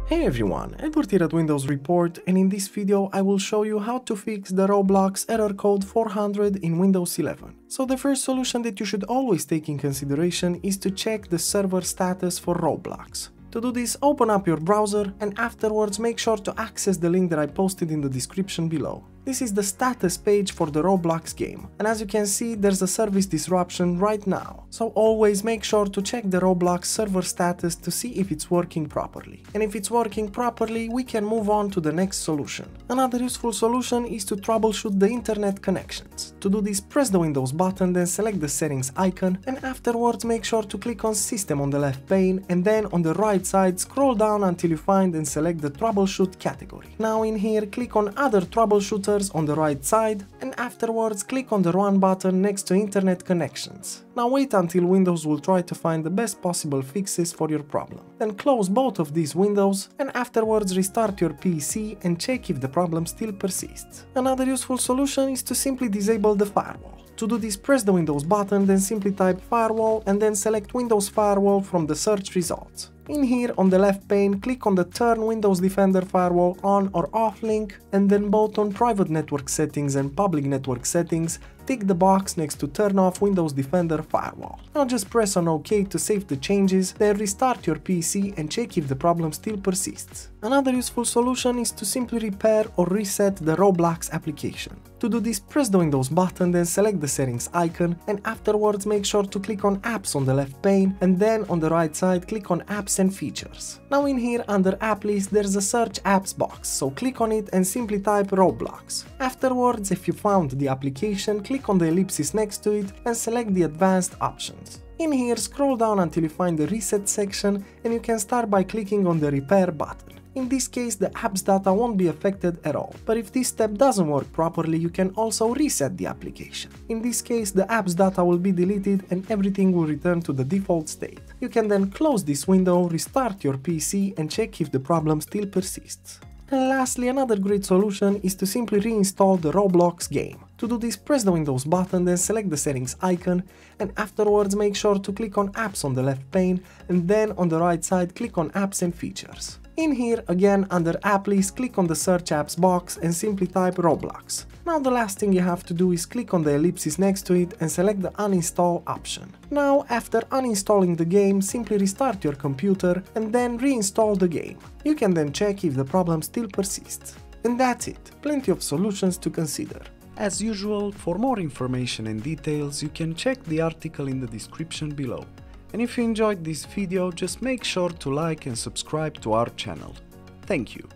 Hey everyone, Edward here at Windows Report, and in this video I will show you how to fix the Roblox error code 400 in Windows 11. So the first solution that you should always take in consideration is to check the server status for Roblox. To do this, open up your browser and afterwards make sure to access the link that I posted in the description below. This is the status page for the Roblox game, and as you can see there's a service disruption right now. So always make sure to check the Roblox server status to see if it's working properly. And if it's working properly, we can move on to the next solution. Another useful solution is to troubleshoot the internet connections. To do this, press the Windows button, then select the settings icon, and afterwards make sure to click on System on the left pane, and then on the right side scroll down until you find and select the Troubleshoot category. Now in here, click on Other Troubleshooters on the right side, and afterwards click on the Run button next to Internet Connections. Now wait until Windows will try to find the best possible fixes for your problem. Then close both of these windows and afterwards restart your PC and check if the problem still persists. Another useful solution is to simply disable the firewall. To do this, press the Windows button, then simply type Firewall and then select Windows Firewall from the search results. In here on the left pane, click on the Turn Windows Defender Firewall on or off link, and then both on Private Network Settings and Public Network Settings, tick the box next to Turn off Windows Defender Firewall. Now just press on OK to save the changes, then restart your PC and check if the problem still persists. Another useful solution is to simply repair or reset the Roblox application. To do this, press the Windows button, then select the settings icon, and afterwards make sure to click on Apps on the left pane, and then on the right side click on Apps and Features. Now in here under App List there's a Search Apps box, so click on it and simply type Roblox. Afterwards, if you found the application, click on the ellipsis next to it and select the Advanced options. In here, scroll down until you find the Reset section, and you can start by clicking on the Repair button. In this case, the app's data won't be affected at all, but if this step doesn't work properly, you can also reset the application. In this case, the app's data will be deleted and everything will return to the default state. You can then close this window, restart your PC and check if the problem still persists. And lastly, another great solution is to simply reinstall the Roblox game. To do this, press the Windows button, then select the settings icon, and afterwards make sure to click on Apps on the left pane, and then on the right side click on Apps and Features. In here, again under App List, click on the Search Apps box and simply type Roblox. Now the last thing you have to do is click on the ellipsis next to it and select the Uninstall option. Now after uninstalling the game, simply restart your computer and then reinstall the game. You can then check if the problem still persists. And that's it, plenty of solutions to consider. As usual, for more information and details, you can check the article in the description below. And if you enjoyed this video, just make sure to like and subscribe to our channel. Thank you.